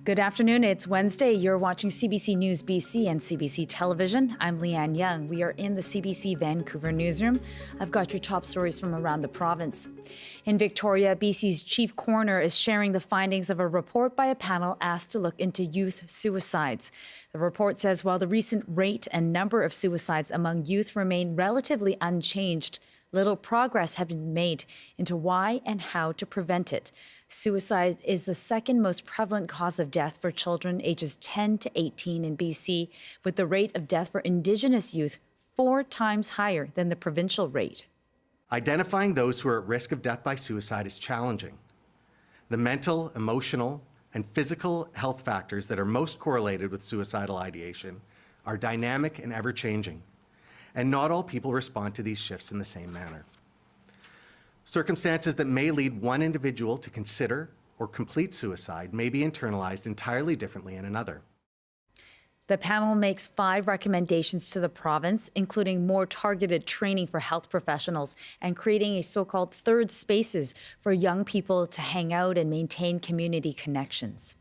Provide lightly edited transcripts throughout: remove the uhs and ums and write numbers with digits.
Good afternoon. It's Wednesday. You're watching CBC News BC and CBC Television. I'm Leanne Young. We are in the CBC Vancouver newsroom. I've got your top stories from around the province. In Victoria, BC's chief coroner is sharing the findings of a report by a panel asked to look into youth suicides. The report says while the recent rate and number of suicides among youth remain relatively unchanged, little progress has been made into why and how to prevent it. Suicide is the second most prevalent cause of death for children ages 10 to 18 in BC, with the rate of death for Indigenous youth 4 times higher than the provincial rate. Identifying those who are at risk of death by suicide is challenging. The mental, emotional, and physical health factors that are most correlated with suicidal ideation are dynamic and ever-changing, and not all people respond to these shifts in the same manner. Circumstances that may lead one individual to consider or complete suicide may be internalized entirely differently in another. The panel makes 5 recommendations to the province, including more targeted training for health professionals and creating a so-called third spaces for young people to hang out and maintain community connections.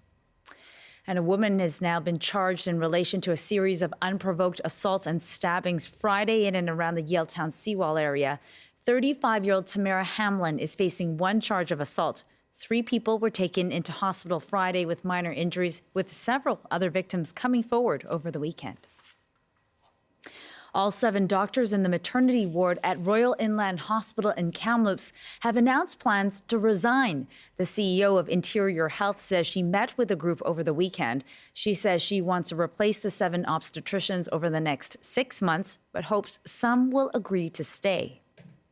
And a woman has now been charged in relation to a series of unprovoked assaults and stabbings Friday in and around the Yaletown Seawall area. 35-year-old Tamara Hamlin is facing 1 charge of assault. 3 people were taken into hospital Friday with minor injuries, with several other victims coming forward over the weekend. All 7 doctors in the maternity ward at Royal Inland Hospital in Kamloops have announced plans to resign. The CEO of Interior Health says she met with the group over the weekend. She says she wants to replace the 7 obstetricians over the next 6 months, but hopes some will agree to stay.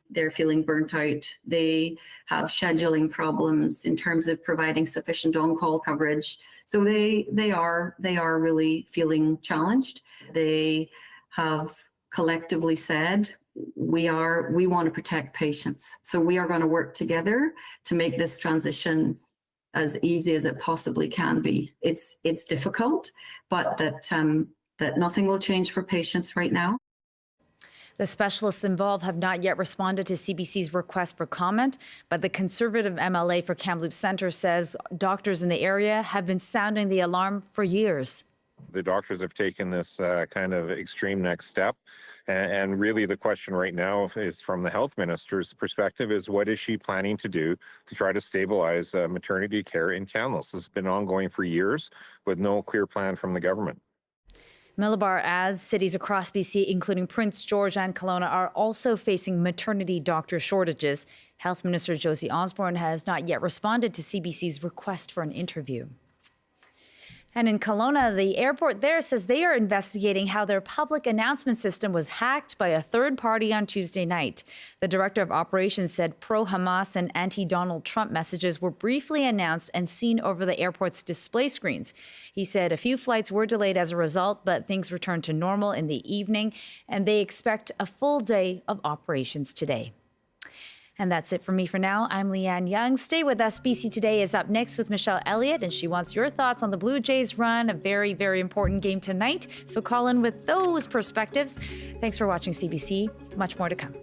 They're feeling burnt out. They have scheduling problems in terms of providing sufficient on-call coverage. So they are really feeling challenged. They have collectively said, we want to protect patients. So we are going to work together to make this transition as easy as it possibly can be. It's difficult, but that nothing will change for patients right now. The specialists involved have not yet responded to CBC's request for comment, but the Conservative MLA for Kamloops Centre says doctors in the area have been sounding the alarm for years. The doctors have taken this kind of extreme next step. And really the question right now is from the health minister's perspective is what is she planning to do to try to stabilize maternity care in Kamloops? This has been ongoing for years with no clear plan from the government. Millibar adds cities across BC, including Prince George and Kelowna, are also facing maternity doctor shortages. Health Minister Josie Osborne has not yet responded to CBC's request for an interview. And in Kelowna, the airport there says they are investigating how their public announcement system was hacked by a third party on Tuesday night. The director of operations said pro-Hamas and anti-Donald Trump messages were briefly announced and seen over the airport's display screens. He said a few flights were delayed as a result, but things returned to normal in the evening, and they expect a full day of operations today. And that's it for me for now. I'm Leanne Young. Stay with us. BC Today is up next with Michelle Elliott, and she wants your thoughts on the Blue Jays run, a very, very important game tonight. So call in with those perspectives. Thanks for watching CBC. Much more to come.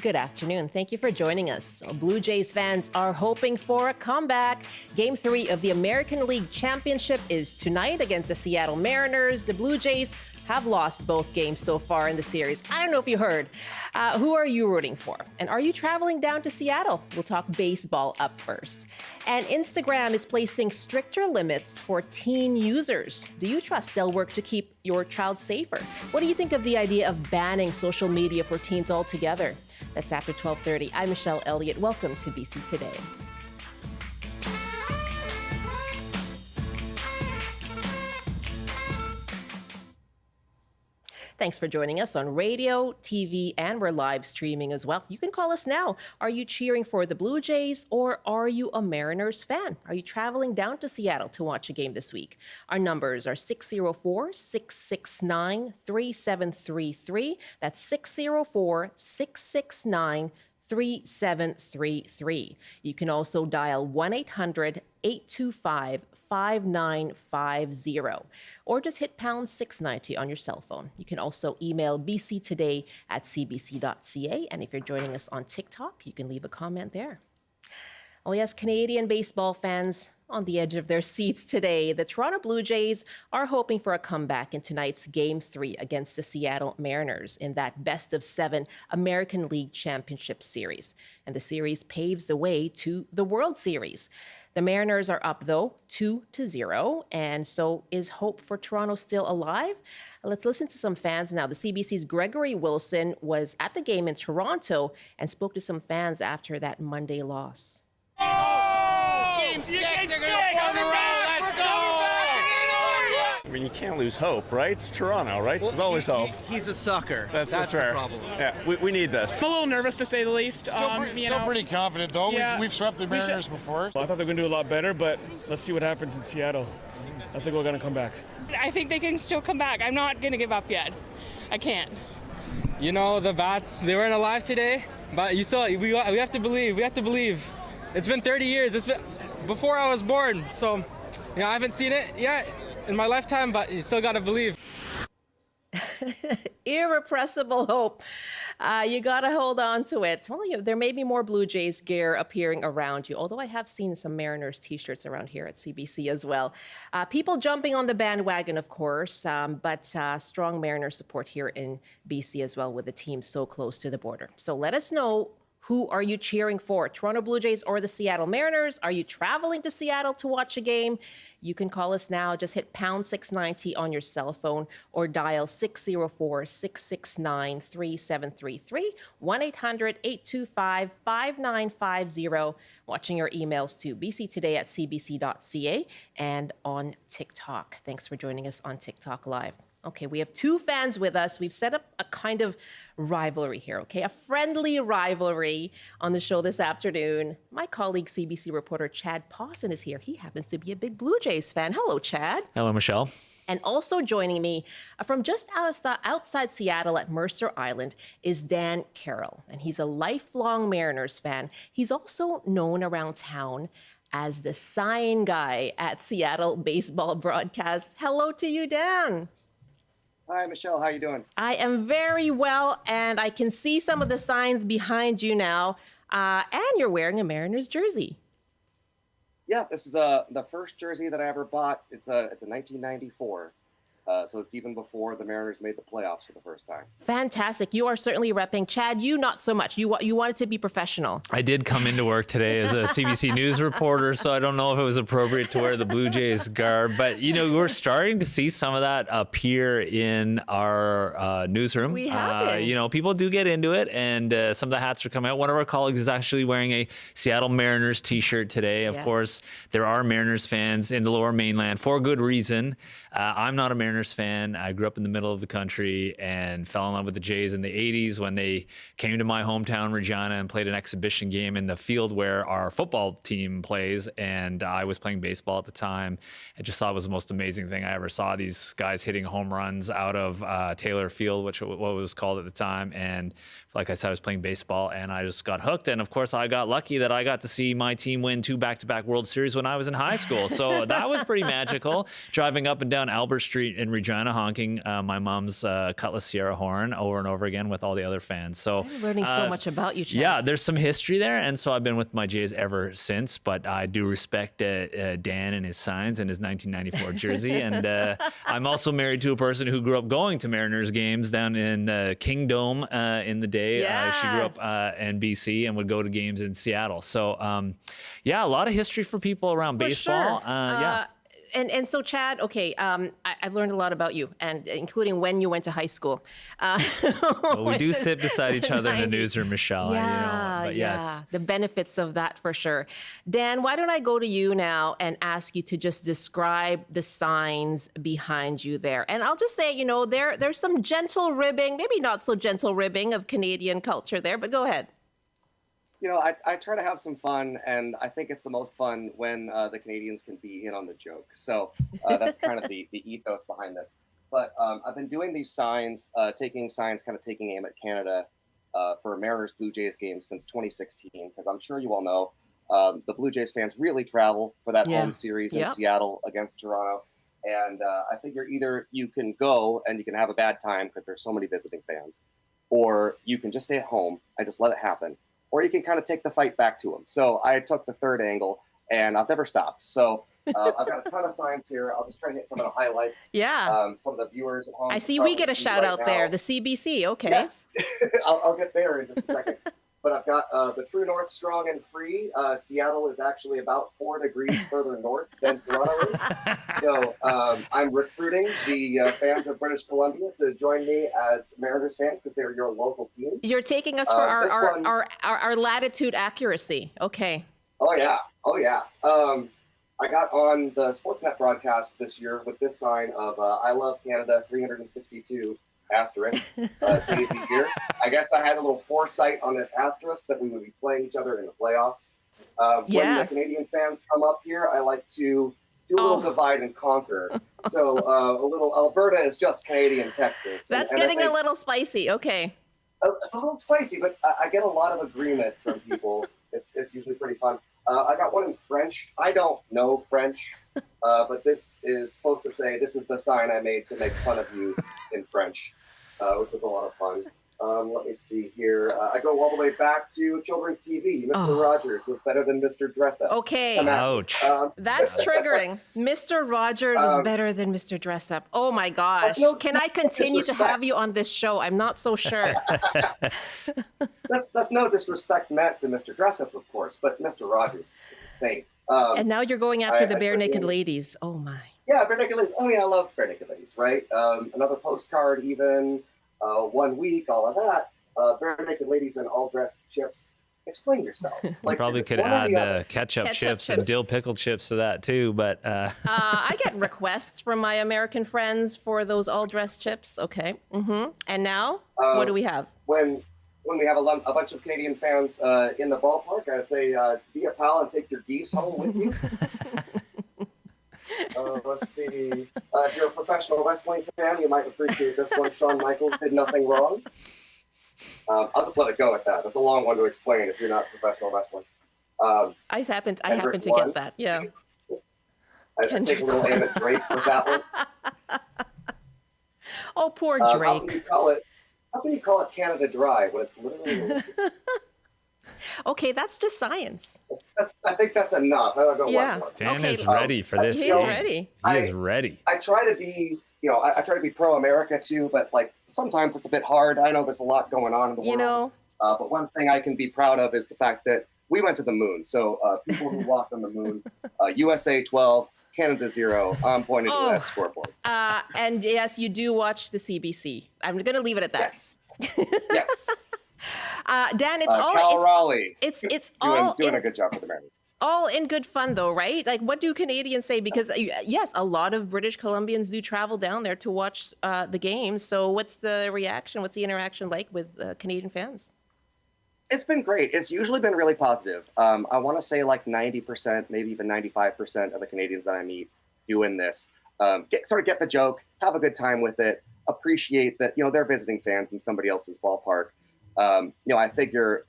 Good afternoon. Thank you for joining us. Blue Jays fans are hoping for a comeback. Game 3 of the American League Championship is tonight against the Seattle Mariners. The Blue Jays have lost both games so far in the series. I don't know if you heard. Who are you rooting for? And are you traveling down to Seattle? We'll talk baseball up first. And Instagram is placing stricter limits for teen users. Do you trust they'll work to keep your child safer? What do you think of the idea of banning social media for teens altogether? That's after 12:30. I'm Michelle Elliott. Welcome to BC Today. Thanks for joining us on radio, TV, and we're live streaming as well. You can call us now. Are you cheering for the Blue Jays or are you a Mariners fan? Are you traveling down to Seattle to watch a game this week? Our numbers are 604-669-3733. That's 604-669-3733. You can also dial 1-800-825-5950 or just hit pound 690 on your cell phone. You can also email bctoday@cbc.ca. And if you're joining us on TikTok, you can leave a comment there. Oh yes, Canadian baseball fans on the edge of their seats today. The Toronto Blue Jays are hoping for a comeback in tonight's Game 3 against the Seattle Mariners in that best-of-7 American League Championship Series. And the series paves the way to the World Series. The Mariners are up, though, 2-0, and so is hope for Toronto still alive? Let's listen to some fans now. The CBC's Gregory Wilson was at the game in Toronto and spoke to some fans after that Monday loss. Game 6, they're going to run around. Let's go! I mean, you can't lose hope, right? It's Toronto, right? There's always hope. He's a sucker. That's the fair. problem. Yeah, we need this. I'm a little nervous, to say the least. Still pretty confident, though. Yeah. We've swept the Mariners before. Well, I thought they were going to do a lot better, but let's see what happens in Seattle. I think we're going to come back. I think they can still come back. I'm not going to give up yet. I can't. You know, the bats, they weren't alive today, but we have to believe. We have to believe. It's been 30 years. It's been before I was born, so I haven't seen it yet in my lifetime, but you still got to believe. Irrepressible hope. You got to hold on to it. Well, there may be more Blue Jays gear appearing around you, although I have seen some Mariners t-shirts around here at CBC as well. People jumping on the bandwagon, of course, but strong Mariners support here in BC as well with the team so close to the border. So let us know. Who are you cheering for? Toronto Blue Jays or the Seattle Mariners? Are you traveling to Seattle to watch a game? You can call us now. Just hit pound 690 on your cell phone or dial 604-669-3733, 1-800-825-5950. Watching your emails to bctoday@cbc.ca and on TikTok. Thanks for joining us on TikTok Live. Okay, we have two fans with us. We've set up a kind of rivalry here, okay? A friendly rivalry on the show this afternoon. My colleague, CBC reporter Chad Pawson is here. He happens to be a big Blue Jays fan. Hello, Chad. Hello, Michelle. And also joining me from just outside Seattle at Mercer Island is Dan Carroll. And he's a lifelong Mariners fan. He's also known around town as the sign guy at Seattle baseball broadcasts. Hello to you, Dan. Hi, Michelle. How you doing? I am very well, and I can see some of the signs behind you now. And you're wearing a Mariners jersey. Yeah, this is the first jersey that I ever bought. It's a 1994. So it's even before the Mariners made the playoffs for the first time. Fantastic. You are certainly repping. Chad, you not so much. You wanted to be professional. I did come into work today as a CBC News reporter, so I don't know if it was appropriate to wear the Blue Jays garb. But, we're starting to see some of that appear in our newsroom. We have been. People do get into it, and some of the hats are coming out. One of our colleagues is actually wearing a Seattle Mariners t-shirt today. Of course, there are Mariners fans in the Lower Mainland for good reason. I'm not a Mariners fan. I grew up in the middle of the country and fell in love with the Jays in the 80s when they came to my hometown, Regina, and played an exhibition game in the field where our football team plays. And I was playing baseball at the time. I just thought it was the most amazing thing I ever saw. These guys hitting home runs out of Taylor Field, which what it was called at the time. And like I said, I was playing baseball and I just got hooked. And of course, I got lucky that I got to see my team win 2 back-to-back World Series when I was in high school. So that was pretty magical. Driving up and down Albert Street in Regina honking my mom's Cutlass Sierra horn over and over again with all the other fans. So I'm learning so much about you, Chad. Yeah, there's some history there, and so I've been with my Jays ever since. But I do respect Dan and his signs and his 1994 jersey, and I'm also married to a person who grew up going to Mariners games down in Kingdom in the day. She grew up in BC and would go to games in Seattle. So yeah, a lot of history for people around baseball. Sure. And so, Chad, okay, I've learned a lot about you, and including when you went to high school. Well, we do sit beside each other in the newsroom, Michelle. But yes. The benefits of that for sure. Dan, why don't I go to you now and ask you to just describe the signs behind you there? And I'll just say, you know, there's some gentle ribbing, maybe not so gentle ribbing of Canadian culture there, but go ahead. You know, I try to have some fun, and I think it's the most fun when the Canadians can be in on the joke. So that's kind of the ethos behind this. But I've been doing these signs, taking aim at Canada for Mariners Blue Jays games since 2016, because I'm sure you all know the Blue Jays fans really travel for that home series in Seattle against Toronto. And I figure either you can go and you can have a bad time because there's so many visiting fans, or you can just stay at home and just let it happen. Or you can kind of take the fight back to them. So I took the third angle, and I've never stopped. So I've got a ton of signs here. I'll just try to hit some of the highlights. Yeah. Some of the viewers at home. I see we get a shout out there, the CBC. Okay. Yes. I'll get there in just a second. But I've got the True North strong and free. Seattle is actually about 4 degrees further north than Toronto is. So I'm recruiting the fans of British Columbia to join me as Mariners fans because they're your local team. You're taking us for our latitude accuracy. Okay. Oh, yeah. I got on the Sportsnet broadcast this year with this sign of I love Canada 362. Asterisk, Daisy here. I guess I had a little foresight on this asterisk that we would be playing each other in the playoffs. When the Canadian fans come up here, I like to do a little divide and conquer. So a little Alberta is just Canadian Texas. That's getting a little spicy. Okay. It's a little spicy, but I get a lot of agreement from people. It's usually pretty fun. I got one in French. I don't know French, but this is supposed to say, this is the sign I made to make fun of you in French, which was a lot of fun. Let me see here. I go all the way back to children's TV. Mr. Rogers was better than Mr. Dressup. Okay. Ouch. That's triggering. Mr. Rogers is better than Mr. Dressup. Oh my gosh. Can I continue to have you on this show? I'm not so sure. That's no disrespect meant to Mr. Dressup, of course, but Mr. Rogers is a saint. And now you're going after the bare naked ladies. Oh my. Yeah, bare naked ladies. I mean, I love bare naked ladies, right? Another postcard even. 1 week, all of that. Bare naked ladies and all dressed chips. Explain yourselves. Like, probably could add ketchup chips and dill pickle chips to that too, but I get requests from my American friends for those all dressed chips. Okay. And now, what do we have? When we have a bunch of Canadian fans in the ballpark, I say, be a pal and take your geese home with you. Let's see. If you're a professional wrestling fan, you might appreciate this one. Shawn Michaels did nothing wrong. I'll just let it go at that. That's a long one to explain if you're not professional wrestling. I happen to get that. Yeah. I take a little aim at Drake with that one. Oh, poor Drake. How can you call it Canada Dry when it's literally? Okay, that's just science. I think that's enough. I don't go one more. Dan is ready for this. He's ready. He is ready. I try to be, I try to be pro-America too, but like sometimes it's a bit hard. I know there's a lot going on in the world. But one thing I can be proud of is the fact that we went to the moon. So people who walked on the moon, USA 12, Canada 0. I'm pointing to that scoreboard. And yes, you do watch the CBC. I'm going to leave it at that. Yes. Dan, it's all Cal Raleigh. It's doing a good job for the Mariners. All in good fun, though, right? Like, what do Canadians say? Because yes, a lot of British Columbians do travel down there to watch the games. So, what's the reaction? What's the interaction like with Canadian fans? It's been great. It's usually been really positive. I want to say like 90%, maybe even 95% of the Canadians that I meet doing this get the joke, have a good time with it, appreciate that they're visiting fans in somebody else's ballpark. I figure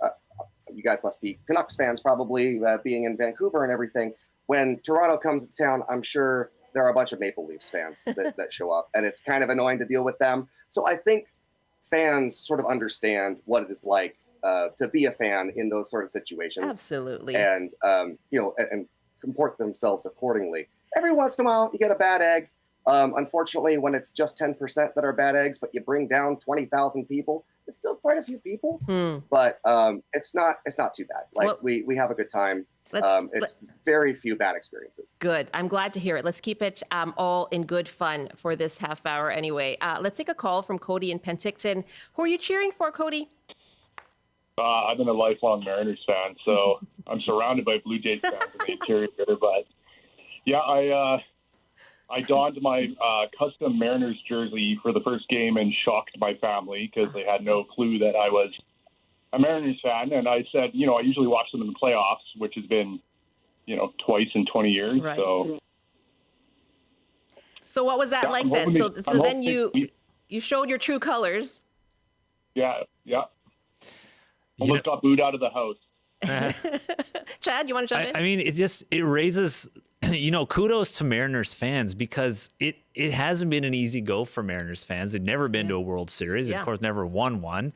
you guys must be Canucks fans probably, being in Vancouver and everything. When Toronto comes to town, I'm sure there are a bunch of Maple Leafs fans that show up, and it's kind of annoying to deal with them. So I think fans sort of understand what it is like to be a fan in those sort of situations. Absolutely. And, and comport themselves accordingly. Every once in a while, you get a bad egg. Unfortunately, when it's just 10% that are bad eggs, but you bring down 20,000 people, it's still quite a few people. But it's not too bad. Like, we have a good time. It's very few bad experiences. Good. I'm glad to hear it. Let's keep it all in good fun for this half hour anyway. Let's take a call from Cody in Penticton. Who are you cheering for, Cody? I've been a lifelong Mariners fan, so I'm surrounded by Blue Jays fans in the interior. But yeah, I donned my custom Mariners jersey for the first game and shocked my family because they had no clue that I was a Mariners fan. And I said, I usually watch them in the playoffs, which has been, twice in 20 years. Right. So what was that like then? So then you showed your true colors. Yeah. Almost got booed out of the house. Chad, you want to jump in? I mean, it raises, kudos to Mariners fans because it hasn't been an easy go for Mariners fans. They've never been to a World Series. Of course, never won one.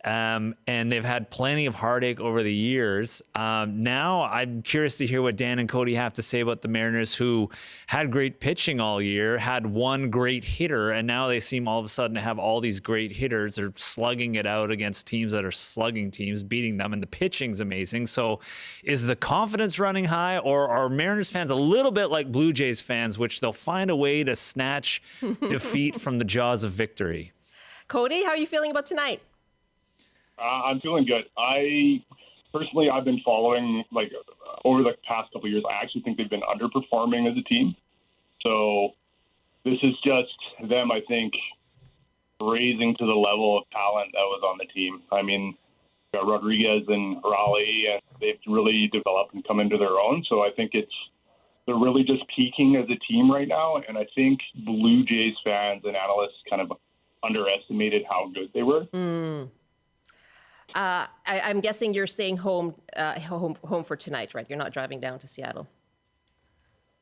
And they've had plenty of heartache over the years. Now I'm curious to hear what Dan and Cody have to say about the Mariners, who had great pitching all year, had one great hitter, and now they seem all of a sudden to have all these great hitters. They're slugging it out against teams that are slugging teams, beating them, and the pitching's amazing. So is the confidence running high, or are Mariners fans a little bit like Blue Jays fans, which they'll find a way to snatch defeat from the jaws of victory? Cody, how are you feeling about tonight? I'm feeling good. I've been following, over the past couple of years, I actually think they've been underperforming as a team. So this is just them, I think, raising to the level of talent that was on the team. I mean, got Rodriguez and Raleigh, and they've really developed and come into their own. So I think they're really just peaking as a team right now. And I think Blue Jays fans and analysts kind of underestimated how good they were. I'm guessing you're staying home for tonight, right? You're not driving down to Seattle.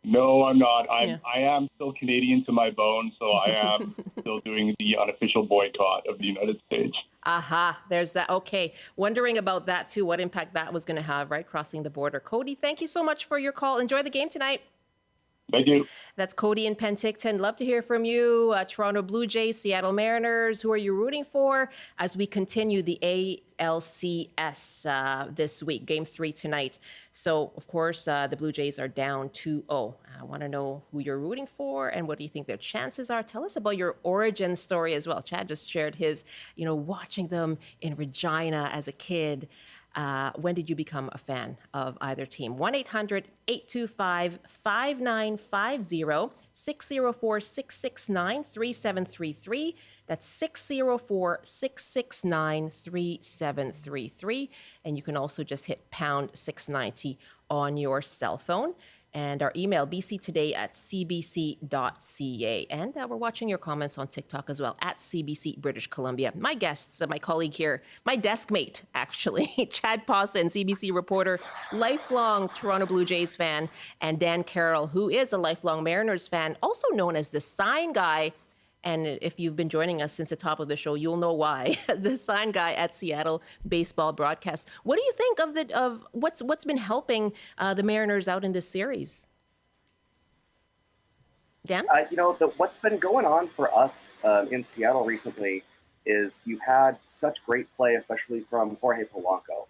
No, I'm not. I am still Canadian to my bones, so I am still doing the unofficial boycott of the United States. Aha, there's that. Okay. Wondering about that too, what impact that was going to have, right? Crossing the border. Cody, thank you so much for your call. Enjoy the game tonight. Thank you. That's Cody in Penticton. Love to hear from you. Toronto Blue Jays, Seattle Mariners. Who are you rooting for as we continue the ALCS this week? Game 3 tonight. So, of course, the Blue Jays are down 2-0. I want to know who you're rooting for and what do you think their chances are. Tell us about your origin story as well. Chad just shared his, watching them in Regina as a kid. When did you become a fan of either team? 1-800-825-5950, 604-669-3733. That's 604-669-3733. And you can also just hit pound 690 on your cell phone. And our email, bctoday@cbc.ca. And we're watching your comments on TikTok as well, @CBC British Columbia. My guests, my colleague here, my desk mate, actually, Chad Pawson, CBC reporter, lifelong Toronto Blue Jays fan, and Dan Carroll, who is a lifelong Mariners fan, also known as the sign guy. And if you've been joining us since the top of the show, you'll know why. The sign guy at Seattle baseball broadcast. What do you think of what's been helping the Mariners out in this series? Dan? What's been going on for us in Seattle recently is you've had such great play, especially from Jorge Polanco.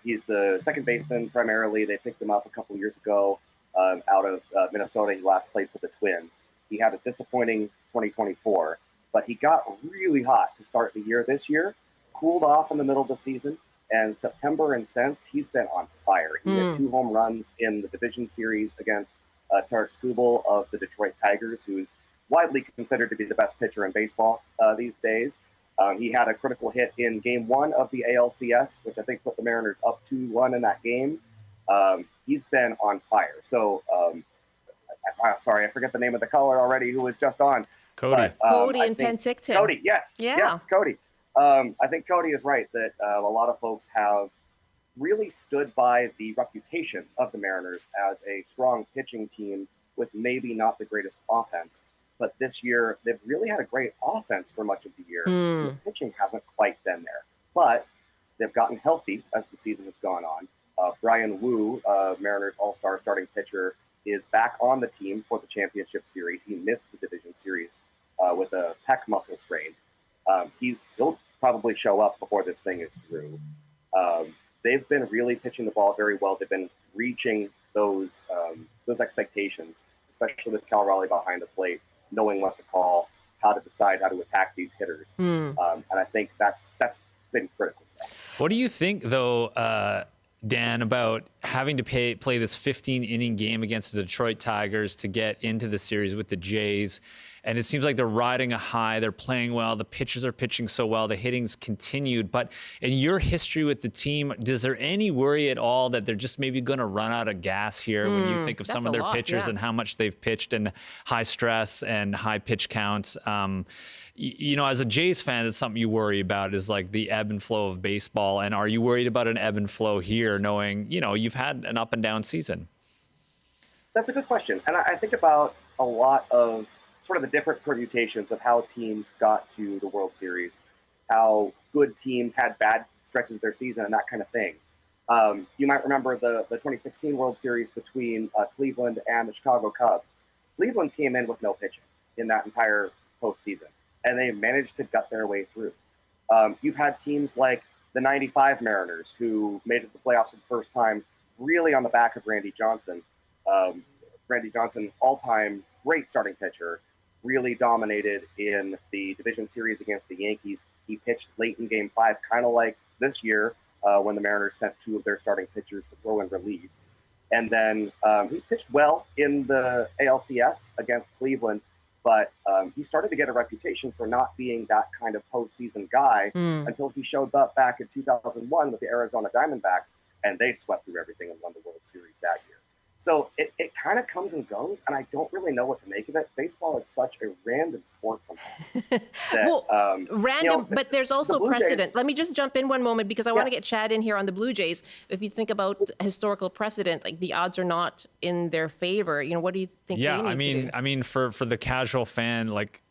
He's the second baseman primarily. They picked him up a couple years ago out of Minnesota. He last played for the Twins. He had a disappointing 2024, but he got really hot to start the year this year, cooled off in the middle of the season, and September and since, he's been on fire. He had 2 home runs in the division series against Tarek Skubal of the Detroit Tigers, who's widely considered to be the best pitcher in baseball these days. He had a critical hit in Game 1 of the ALCS, which I think put the Mariners up 2-1 in that game. He's been on fire. So, sorry, I forget the name of the caller already who was just on. Cody. Cody in Penticton. Cody, yes. Yeah. Yes, Cody. I think Cody is right that a lot of folks have really stood by the reputation of the Mariners as a strong pitching team with maybe not the greatest offense. But this year, they've really had a great offense for much of the year. And the pitching hasn't quite been there. But they've gotten healthy as the season has gone on. Brian Wu, Mariners All-Star starting pitcher, is back on the team for the championship series. He missed the division series with a pec muscle strain. He'll probably show up before this thing is through. They've been really pitching the ball very well. They've been reaching those expectations, especially with Cal Raleigh behind the plate, knowing what to call, how to decide how to attack these hitters. And I think that's been critical. What do you think, though, Dan, about having to play this 15-inning game against the Detroit Tigers to get into the series with the Jays? And it seems like they're riding a high. They're playing well. The pitchers are pitching so well. The hitting's continued. But in your history with the team, is there any worry at all that they're just maybe going to run out of gas here when you think of some of their pitchers and how much they've pitched and high stress and high pitch counts? You know, as a Jays fan, it's something you worry about is like the ebb and flow of baseball. And are you worried about an ebb and flow here, knowing, you know, you've had an up and down season? That's a good question. And I think about a lot of sort of the different permutations of how teams got to the World Series, how good teams had bad stretches of their season and that kind of thing. You might remember the 2016 World Series between Cleveland and the Chicago Cubs. Cleveland came in with no pitching in that entire postseason, and they managed to gut their way through. You've had teams like the 95 Mariners who made it to the playoffs for the first time, really on the back of Randy Johnson. Randy Johnson, all-time great starting pitcher, really dominated in the division series against the Yankees. He pitched late in Game 5, kind of like this year when the Mariners sent two of their starting pitchers to throw in relief. And then he pitched well in the ALCS against Cleveland, but he started to get a reputation for not being that kind of postseason guy until he showed up back in 2001 with the Arizona Diamondbacks, and they swept through everything and won the World Series that year. So it kind of comes and goes, and I don't really know what to make of it. Baseball is such a random sport sometimes. That, random, but there's also precedent. Jays, Let me just jump in one moment because I want to get Chad in here on the Blue Jays. If you think about historical precedent, like the odds are not in their favor. You know, what do you think? Yeah, they need to do? I mean, for the casual fan, like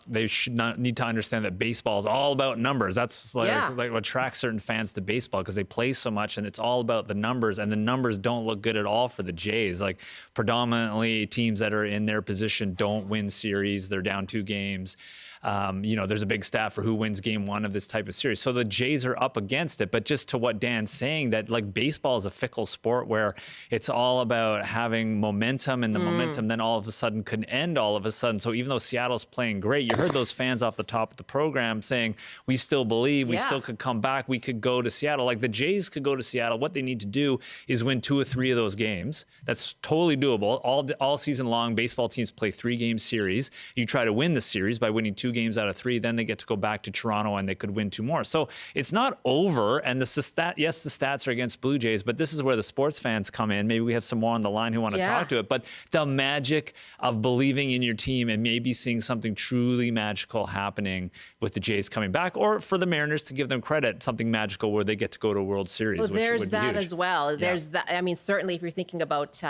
they should not need to understand that baseball is all about numbers. That's like what attracts certain fans to baseball because they play so much and it's all about the numbers, and the numbers don't look good at all for the Jays. Like predominantly teams that are in their position don't win series. They're down 2 games. You know, there's a big stat for who wins game 1 of this type of series. So the Jays are up against it. But just to what Dan's saying, that like baseball is a fickle sport where it's all about having momentum, and the momentum then all of a sudden could end all of a sudden. So even though Seattle's playing great, you heard those fans off the top of the program saying, we still believe, we still could come back, we could go to Seattle. Like the Jays could go to Seattle. What they need to do is win 2 or 3 of those games. That's totally doable. All season long, baseball teams play 3-game series. You try to win the series by winning 2 games out of 3, then they get to go back to Toronto and they could win 2 more. So it's not over. And the stats are against Blue Jays, but this is where the sports fans come in. Maybe we have some more on the line who want to talk to it. But the magic of believing in your team and maybe seeing something truly magical happening with the Jays coming back, or for the Mariners, to give them credit, something magical where they get to go to a World Series. Well, which there's would that be huge. as well. There's that. I mean, certainly if you're thinking about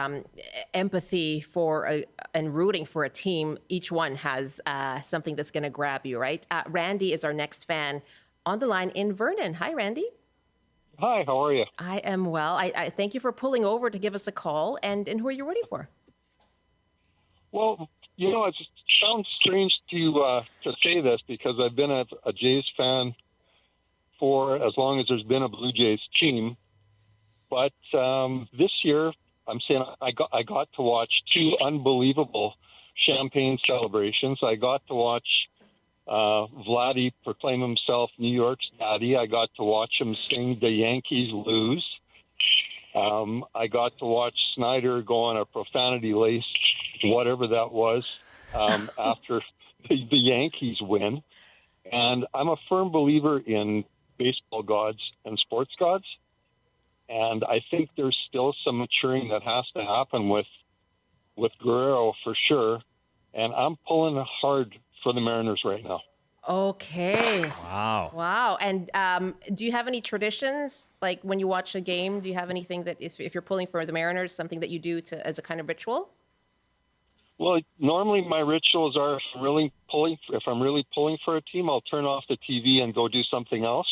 empathy for and rooting for a team, each one has something that's going to grab you, right? Randy is our next fan on the line in Vernon. Hi, Randy. Hi, how are you? I am well. I thank you for pulling over to give us a call. And who are you rooting for? Well, you know, it sounds strange to say this because I've been a Jays fan for as long as there's been a Blue Jays team. But this year, I'm saying I got to watch 2 unbelievable champagne celebrations. I got to watch Vladdy proclaim himself New York's daddy. I got to watch him sing "The Yankees Lose." I got to watch Snyder go on a profanity-laced whatever that was after the Yankees win. And I'm a firm believer in baseball gods and sports gods. And I think there's still some maturing that has to happen with Guerrero for sure. And I'm pulling hard for the Mariners right now. Okay. Wow. Wow. And do you have any traditions? Like when you watch a game, do you have anything that if you're pulling for the Mariners, something that you do as a kind of ritual? Well, normally my rituals are if I'm really pulling for a team, I'll turn off the TV and go do something else.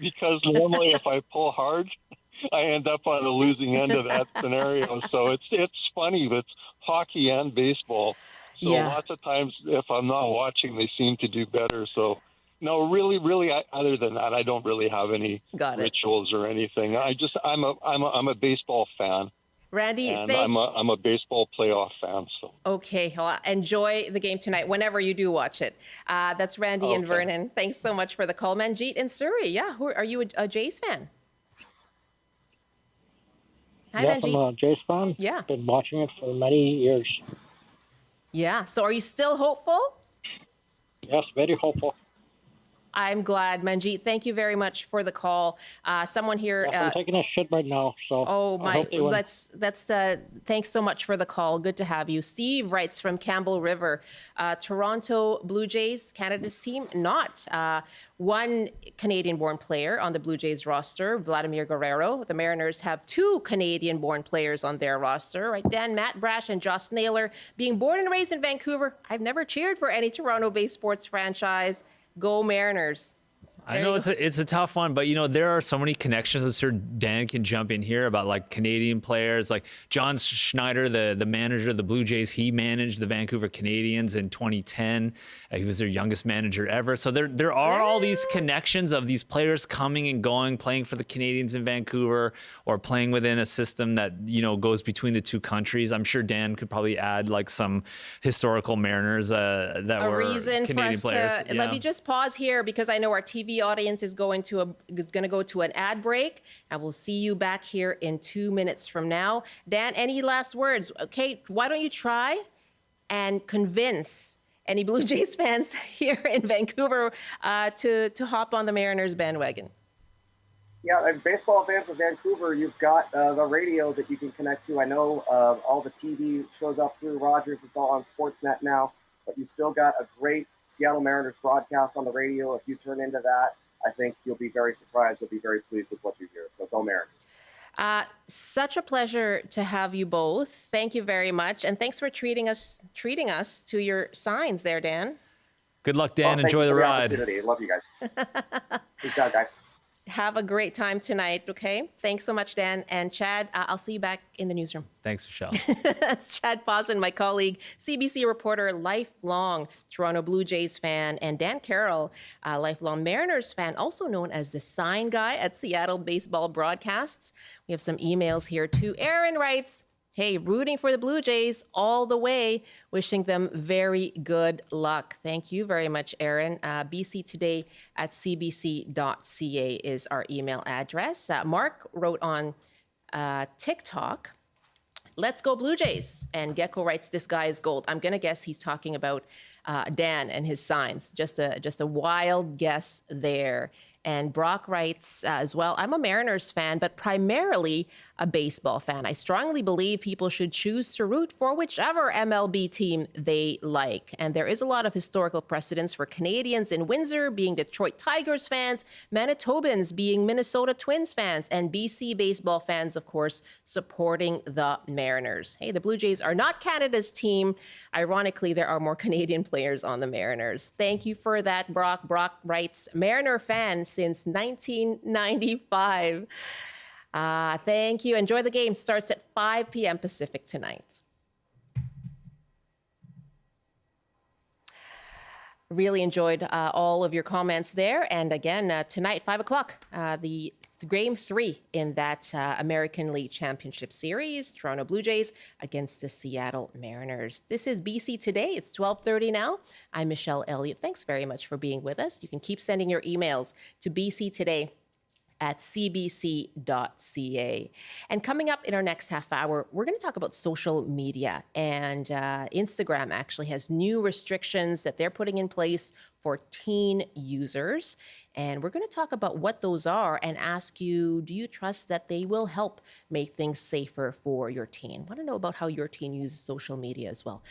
Because normally if I pull hard, I end up on the losing end of that scenario. So it's funny. It's hockey and baseball. So lots of times if I'm not watching, they seem to do better. So no, really, other than that, I don't really have any rituals or anything. I'm a baseball fan. Randy, and I'm a baseball playoff fan. So okay, well, enjoy the game tonight whenever you do watch it. That's Randy and Vernon. Thanks so much for the call. Manjeet in Surrey, are you a Jays fan? Hi, yes, Manjeet. I'm a Jays fan. Yeah, been watching it for many years. Yeah, so are you still hopeful? Yes, very hopeful. I'm glad, Manjeet. Thank you very much for the call. Someone here. Yes, I'm taking a shit right now, so. Oh I my! hope they win. Thanks so much for the call. Good to have you. Steve writes from Campbell River. Toronto Blue Jays, Canada's team, not one Canadian-born player on the Blue Jays roster, Vladimir Guerrero. The Mariners have 2 Canadian-born players on their roster, right? Dan Matt Brash and Joss Naylor. Being born and raised in Vancouver, I've never cheered for any Toronto-based sports franchise. Go Mariners. I know it's a tough one, but there are so many connections. I'm sure Dan can jump in here about like Canadian players, like John Schneider, the manager of the Blue Jays. He managed the Vancouver Canadians in 2010. He was their youngest manager ever. So there are all these connections of these players coming and going, playing for the Canadians in Vancouver or playing within a system that goes between the two countries. I'm sure Dan could probably add like some historical Mariners that were Canadian players. Let me just pause here because I know our TV audience is going to go to an ad break, and we'll see you back here in 2 minutes from now. Dan, any last words? Okay, why don't you try and convince any Blue Jays fans here in Vancouver to hop on the Mariners bandwagon? Yeah, and baseball fans of Vancouver, you've got the radio that you can connect to. I know all the TV shows up through Rogers. It's all on Sportsnet now, but you've still got a great Seattle Mariners broadcast on the radio. If you turn into that, I think you'll be very surprised. You'll be very pleased with what you hear. So go Mariners. Such a pleasure to have you both. Thank you very much. And thanks for treating us to your signs there, Dan. Good luck, Dan. Well, enjoy the ride. Love you guys. Peace out, guys. Have a great time tonight, okay? Thanks so much, Dan. And Chad, I'll see you back in the newsroom. Thanks, Michelle. That's Chad Pawson, my colleague, CBC reporter, lifelong Toronto Blue Jays fan, and Dan Carroll, a lifelong Mariners fan, also known as the sign guy at Seattle Baseball Broadcasts. We have some emails here too. Aaron writes, hey, rooting for the Blue Jays all the way. Wishing them very good luck. Thank you very much, Aaron. bctoday@cbc.ca is our email address. Mark wrote on TikTok, let's go Blue Jays. And Gecko writes, this guy is gold. I'm going to guess he's talking about Dan and his signs. Just a wild guess there. And Brock writes as well, I'm a Mariners fan, but primarily a baseball fan. I strongly believe people should choose to root for whichever MLB team they like. And there is a lot of historical precedence for Canadians in Windsor being Detroit Tigers fans, Manitobans being Minnesota Twins fans, and BC baseball fans, of course, supporting the Mariners. Hey, the Blue Jays are not Canada's team. Ironically, there are more Canadian players on the Mariners. Thank you for that, Brock. Brock writes, Mariner fan since 1995. Thank you. Enjoy the game. Starts at 5 p.m. Pacific tonight. Really enjoyed all of your comments there. And again, tonight, 5 o'clock, the Game 3 in that American League Championship Series, Toronto Blue Jays against the Seattle Mariners. This is BC Today. It's 12:30 now. I'm Michelle Elliott. Thanks very much for being with us. You can keep sending your emails to bctoday@cbc.ca. And coming up in our next half hour, we're going to talk about social media. And Instagram actually has new restrictions that they're putting in place for teen users. And we're going to talk about what those are and ask you, do you trust that they will help make things safer for your teen? Want to know about how your teen uses social media as well.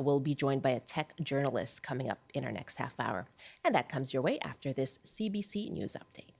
We'll be joined by a tech journalist coming up in our next half hour. And that comes your way after this CBC News Update.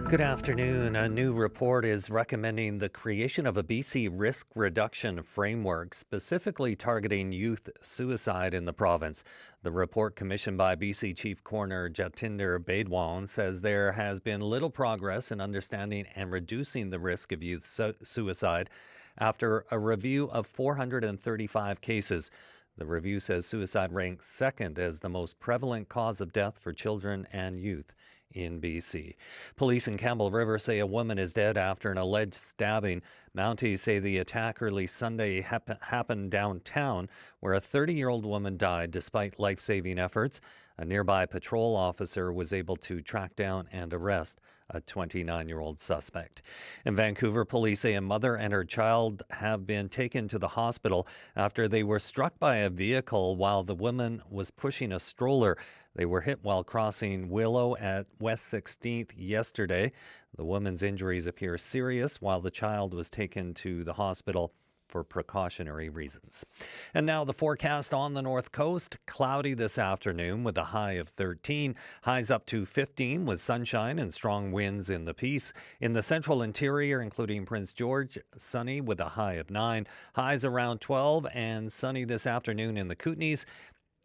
Good afternoon. A new report is recommending the creation of a BC risk reduction framework specifically targeting youth suicide in the province. The report, commissioned by BC Chief Coroner Jatinder Baidwan, says there has been little progress in understanding and reducing the risk of youth suicide after a review of 435 cases. The review says suicide ranks second as the most prevalent cause of death for children and youth in BC. Police in Campbell River say a woman is dead after an alleged stabbing. Mounties say the attack early Sunday happened downtown, where a 30-year-old woman died despite life-saving efforts. A nearby patrol officer was able to track down and arrest a 29-year-old suspect. In Vancouver, police say a mother and her child have been taken to the hospital after they were struck by a vehicle while the woman was pushing a stroller. They were hit while crossing Willow at West 16th yesterday. The woman's injuries appear serious, while the child was taken to the hospital for precautionary reasons. And now the forecast on the north coast. Cloudy this afternoon with a high of 13. Highs up to 15 with sunshine and strong winds in the Peace. In the central interior, including Prince George, sunny with a high of 9. Highs around 12 and sunny this afternoon in the Kootenays.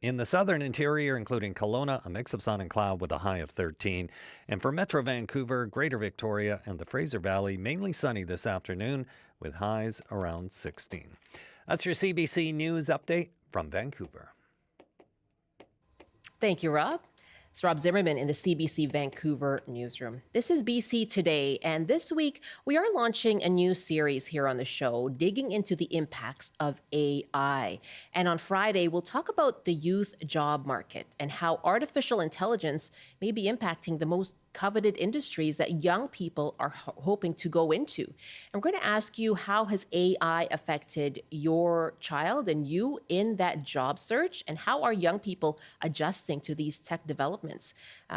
In the southern interior, including Kelowna, a mix of sun and cloud with a high of 13. And for Metro Vancouver, Greater Victoria, and the Fraser Valley, mainly sunny this afternoon with highs around 16. That's your CBC News update from Vancouver. Thank you, Rob. It's Rob Zimmerman in the CBC Vancouver newsroom. This is BC Today, and this week we are launching a new series here on the show, digging into the impacts of AI. And on Friday, we'll talk about the youth job market and how artificial intelligence may be impacting the most coveted industries that young people are hoping to go into. I'm going to ask you, how has AI affected your child and you in that job search? And how are young people adjusting to these tech developments?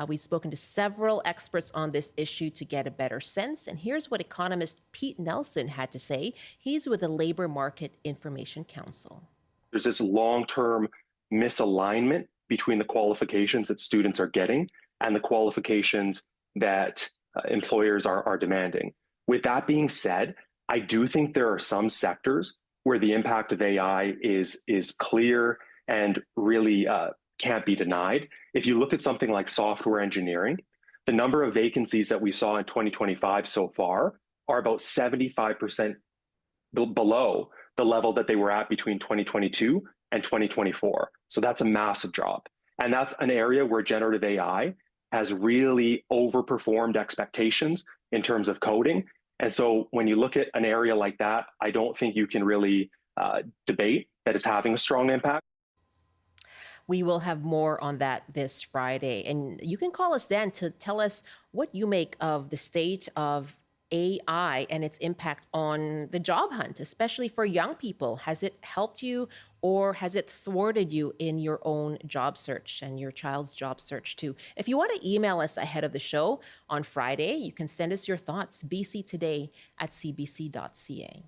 We've spoken to several experts on this issue to get a better sense. And here's what economist Pete Nelson had to say. He's with the Labor Market Information Council. There's this long-term misalignment between the qualifications that students are getting and the qualifications that employers are demanding. With that being said, I do think there are some sectors where the impact of AI is clear and really can't be denied. If you look at something like software engineering, the number of vacancies that we saw in 2025 so far are about 75% below the level that they were at between 2022 and 2024. So that's a massive drop. And that's an area where generative AI has really overperformed expectations in terms of coding. And so when you look at an area like that, I don't think you can really debate that it's having a strong impact. We will have more on that this Friday. And you can call us then to tell us what you make of the state of AI and its impact on the job hunt, especially for young people. Has it helped you or has it thwarted you in your own job search and your child's job search too? If you want to email us ahead of the show on Friday, you can send us your thoughts, bctoday@cbc.ca.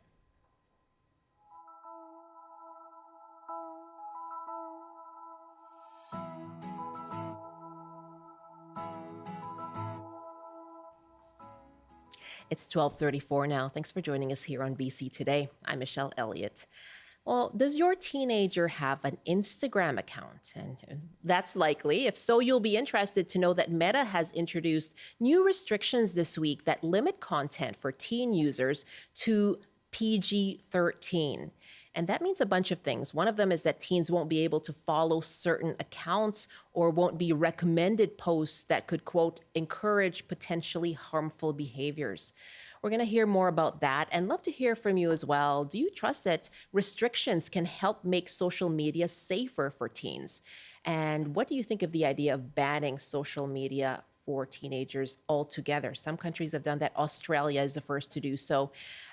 It's 12:34 now. Thanks for joining us here on BC Today. I'm Michelle Elliott. Well, does your teenager have an Instagram account? And that's likely. If so, you'll be interested to know that Meta has introduced new restrictions this week that limit content for teen users to PG-13. And that means a bunch of things. One of them is that teens won't be able to follow certain accounts or won't be recommended posts that could, quote, encourage potentially harmful behaviors. We're going to hear more about that and love to hear from you as well. Do you trust that restrictions can help make social media safer for teens? And what do you think of the idea of banning social media for teenagers altogether? Some countries have done that. Australia is the first to do so.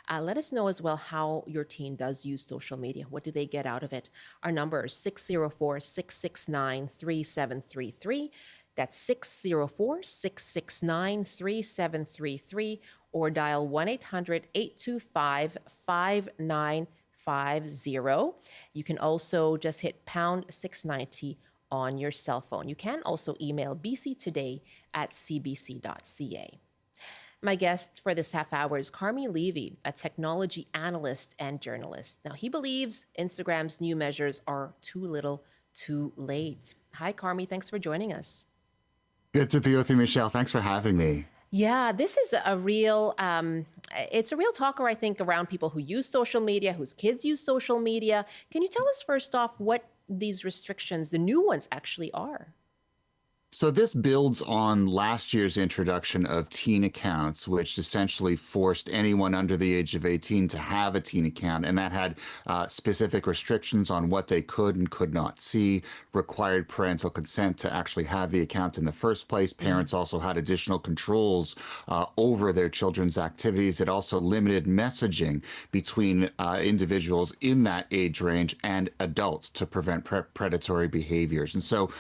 Let us know as well how your teen does use social media. What do they get out of it? Our number is 604-669-3733. That's 604-669-3733, or dial 1-800-825-5950. You can also just hit pound 690 on your cell phone. You can also email bctoday@cbc.ca. My guest for this half hour is Carmi Levy, a technology analyst and journalist. Now, he believes Instagram's new measures are too little, too late. Hi, Carmi. Thanks for joining us. Good to be with you, Michelle. Thanks for having me. Yeah, this is a real, it's a real talker, I think, around people who use social media, whose kids use social media. Can you tell us first off what these restrictions, the new ones, actually are? So this builds on last year's introduction of teen accounts, which essentially forced anyone under the age of 18 to have a teen account. And that had specific restrictions on what they could and could not see, required parental consent to actually have the account in the first place. Parents also had additional controls over their children's activities. It also limited messaging between individuals in that age range and adults to prevent predatory behaviors. And so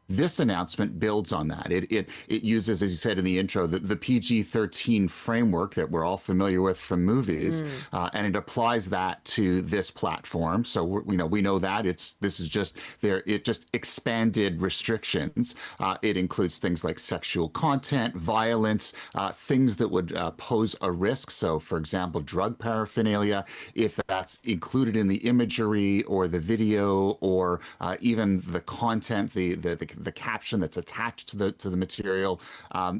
this announcement builds on that. It uses, as you said in the intro, the PG-13 framework that we're all familiar with from movies, and it applies that to this platform. So we know that it just expanded restrictions. It includes things like sexual content, violence, things that would pose a risk. So, for example, drug paraphernalia, if that's included in the imagery or the video or even the content, the caption that's attached to the material,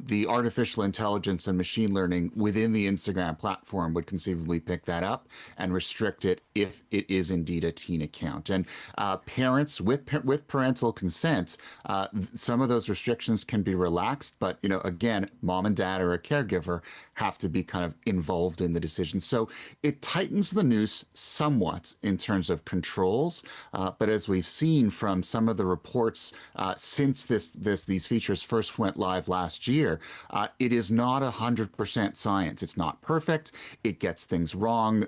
the artificial intelligence and machine learning within the Instagram platform would conceivably pick that up and restrict it if it is indeed a teen account. And parents with parental consent, some of those restrictions can be relaxed, but again, mom and dad or a caregiver have to be kind of involved in the decision. So it tightens the noose somewhat in terms of controls, but as we've seen from some of the reports since these features first went live last year, it is not 100% science. It's not perfect. It gets things wrong.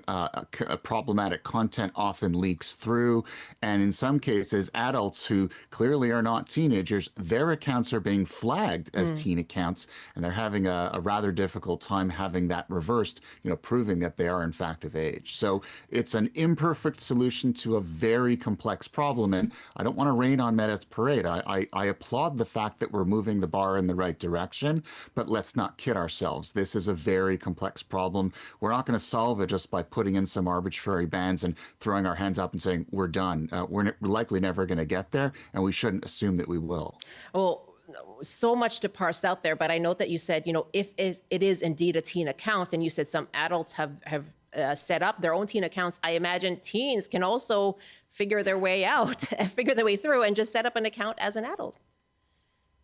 Problematic content often leaks through. And in some cases, adults who clearly are not teenagers, their accounts are being flagged as teen accounts, and they're having a rather difficult time having that reversed, proving that they are in fact of age. So it's an imperfect solution to a very complex problem. And I don't want to rain on Meta's parade. I applaud the fact that we're moving the bar in the right direction, but let's not kid ourselves. This is a very complex problem. We're not going to solve it just by putting in some arbitrary bans and throwing our hands up and saying, we're done. We're likely never going to get there, and we shouldn't assume that we will. Well, so much to parse out there, but I note that you said, if it is indeed a teen account, and you said some adults have set up their own teen accounts, I imagine teens can also figure their way out, figure their way through, and just set up an account as an adult.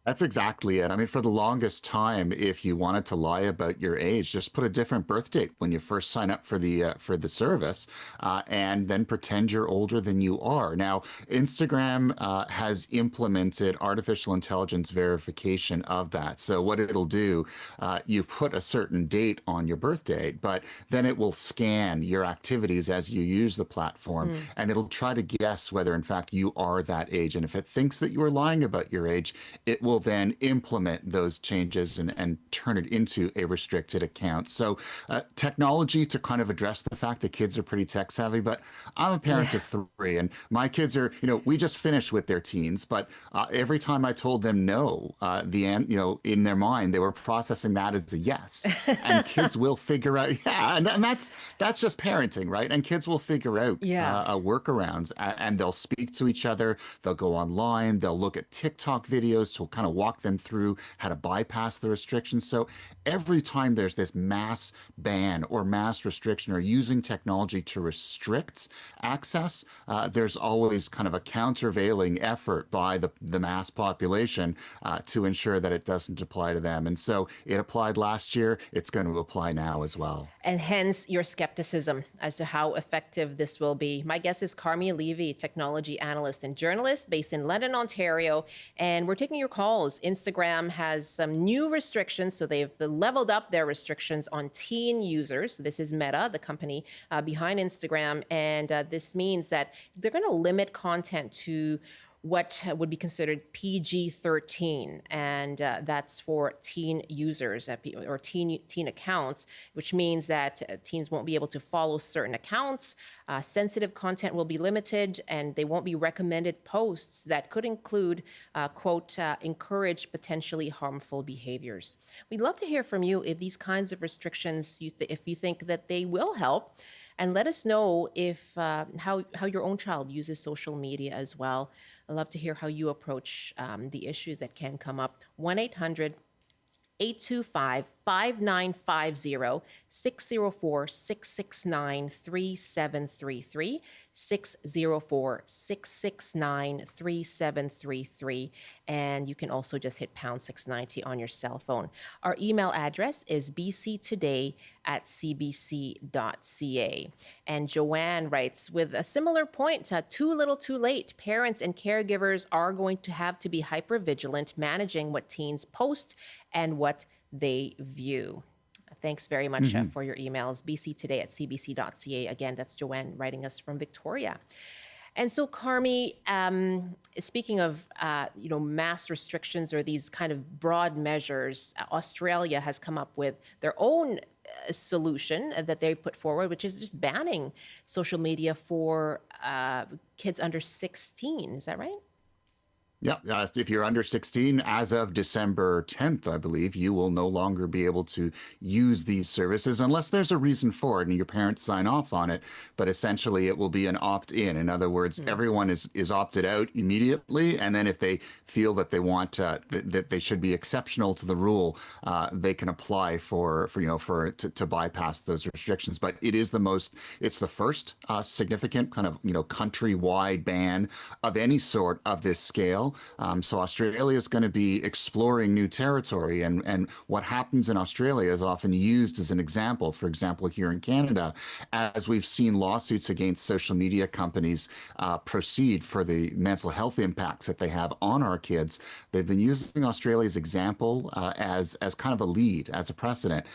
That's exactly it. I mean, for the longest time, if you wanted to lie about your age, just put a different birth date when you first sign up for the service, and then pretend you're older than you are. Now, Instagram has implemented artificial intelligence verification of that. So what it'll do, you put a certain date on your birth date, but then it will scan your activities as you use the platform, and it'll try to guess whether, in fact, you are that age. And if it thinks that you are lying about your age, it will then implement those changes and turn it into a restricted account. So technology to kind of address the fact that kids are pretty tech savvy, but I'm a parent of 3, and my kids are, we just finished with their teens, but every time I told them no, in their mind, they were processing that as a yes. And kids will figure out, and that's just parenting, right? And kids will figure out workarounds, and they'll speak to each other, they'll go online, they'll look at TikTok videos to kind of walk them through how to bypass the restrictions. So every time there's this mass ban or mass restriction or using technology to restrict access, there's always kind of a countervailing effort by the mass population to ensure that it doesn't apply to them. And so it applied last year, it's going to apply now as well. And hence your skepticism as to how effective this will be. My guest is Carmi Levy, technology analyst and journalist based in London, Ontario. And we're taking your calls. Instagram has some new restrictions, so they've leveled up their restrictions on teen users. This is Meta, the company behind Instagram, and this means that they're going to limit content to what would be considered PG-13, and that's for teen users or teen accounts, which means that teens won't be able to follow certain accounts. Sensitive content will be limited, and they won't be recommended posts that could include, quote, encourage potentially harmful behaviors. We'd love to hear from you if these kinds of restrictions, if you think that they will help. And let us know if how your own child uses social media as well. I'd love to hear how you approach the issues that can come up. 1-800-825-5950, 604-669-3733, 604-669-3733. And you can also just hit pound 690 on your cell phone. Our email address is bctoday@cbc.ca. And Joanne writes, with a similar point, too little too late. Parents and caregivers are going to have to be hyper vigilant managing what teens post and what they view. Thanks very much for your emails. bctoday@cbc.ca. Again, that's Joanne writing us from Victoria. And so, Carmi, speaking of mass restrictions or these kind of broad measures, Australia has come up with their own solution that they put forward, which is just banning social media for kids under 16. Is that right? Yeah, if you're under 16, as of December 10th, I believe, you will no longer be able to use these services unless there's a reason for it and your parents sign off on it. But essentially, it will be an opt-in. In other words, everyone is opted out immediately. And then if they feel that they want that they should be exceptional to the rule, they can apply to bypass those restrictions. But it's the first significant kind of countrywide ban of any sort of this scale. So Australia is going to be exploring new territory, and what happens in Australia is often used as an example. For example, here in Canada, as we've seen lawsuits against social media companies proceed for the mental health impacts that they have on our kids, they've been using Australia's example as kind of a lead, as a precedent.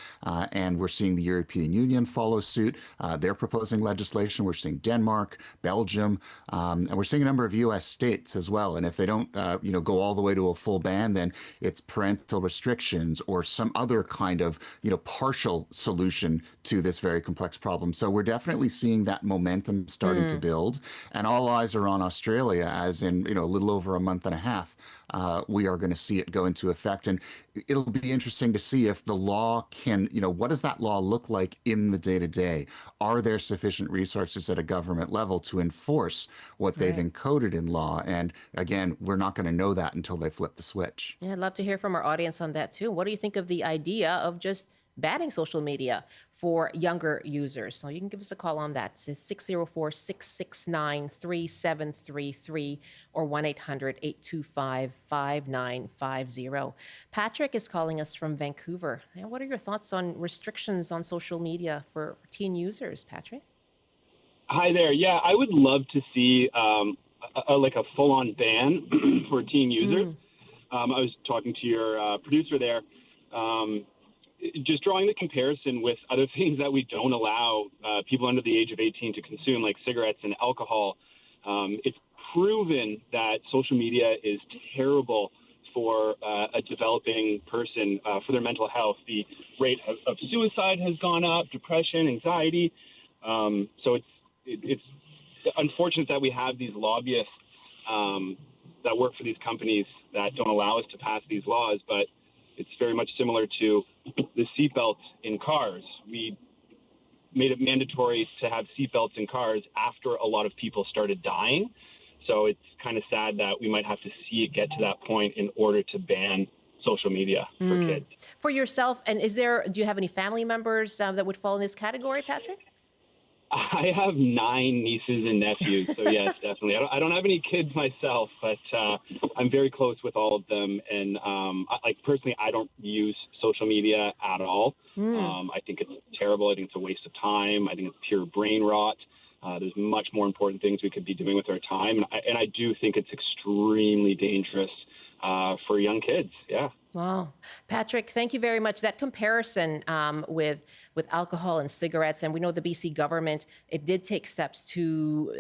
And we're seeing the European Union follow suit. They're proposing legislation. We're seeing Denmark, Belgium, and we're seeing a number of U.S. states as well. And if they don't go all the way to a full ban, then it's parental restrictions or some other kind of partial solution to this very complex problem. So we're definitely seeing that momentum starting to build, and all eyes are on Australia, as in a little over a month and a half. We are going to see it go into effect, and it'll be interesting to see if the law can, what does that law look like in the day-to-day? Are there sufficient resources at a government level to enforce what they've encoded in law? And again, we're not going to know that until they flip the switch. Yeah, I'd love to hear from our audience on that too. What do you think of the idea of just banning social media for younger users? So you can give us a call on that. It's 604-669-3733 or 1-800-825-5950. Patrick is calling us from Vancouver. And what are your thoughts on restrictions on social media for teen users, Patrick? Hi there. Yeah, I would love to see a full-on ban for teen users. I was talking to your producer there. Just drawing the comparison with other things that we don't allow people under the age of 18 to consume, like cigarettes and alcohol. It's proven that social media is terrible for a developing person, for their mental health. The rate of suicide has gone up, depression, anxiety. So it's unfortunate that we have these lobbyists that work for these companies that don't allow us to pass these laws, but it's very much similar to the seatbelt in cars. We made it mandatory to have seatbelts in cars after a lot of people started dying. So it's kind of sad that we might have to see it get to that point in order to ban social media for kids. For yourself, and do you have any family members that would fall in this category, Patrick? I have 9 nieces and nephews, so yes, definitely. I don't have any kids myself, but I'm very close with all of them. And personally, I don't use social media at all. I think it's terrible. I think it's a waste of time. I think it's pure brain rot. There's much more important things we could be doing with our time. And I do think it's extremely dangerous for young kids. Yeah. Wow. Patrick, thank you very much. That comparison with alcohol and cigarettes, and we know the BC government, it did take steps to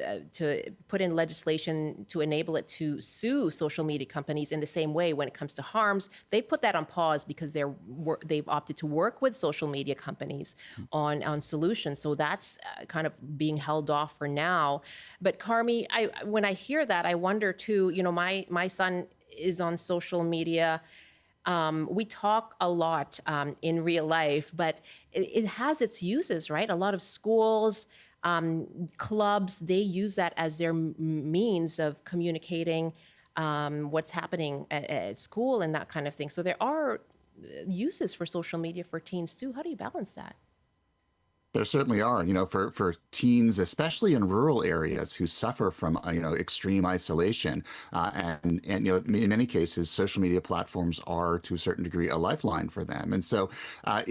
put in legislation to enable it to sue social media companies in the same way when it comes to harms. They put that on pause because they've opted to work with social media companies on solutions. So that's kind of being held off for now. But Carmi, when I hear that, I wonder too, you know, my son is on social media. We talk a lot in real life, but it has its uses, right? A lot of schools, clubs, they use that as their means of communicating what's happening at school and that kind of thing. So there are uses for social media for teens too. How do you balance that? There certainly are, you know, for teens, especially in rural areas who suffer from, extreme isolation. And, you know, in many cases, social media platforms are to a certain degree a lifeline for them. And so I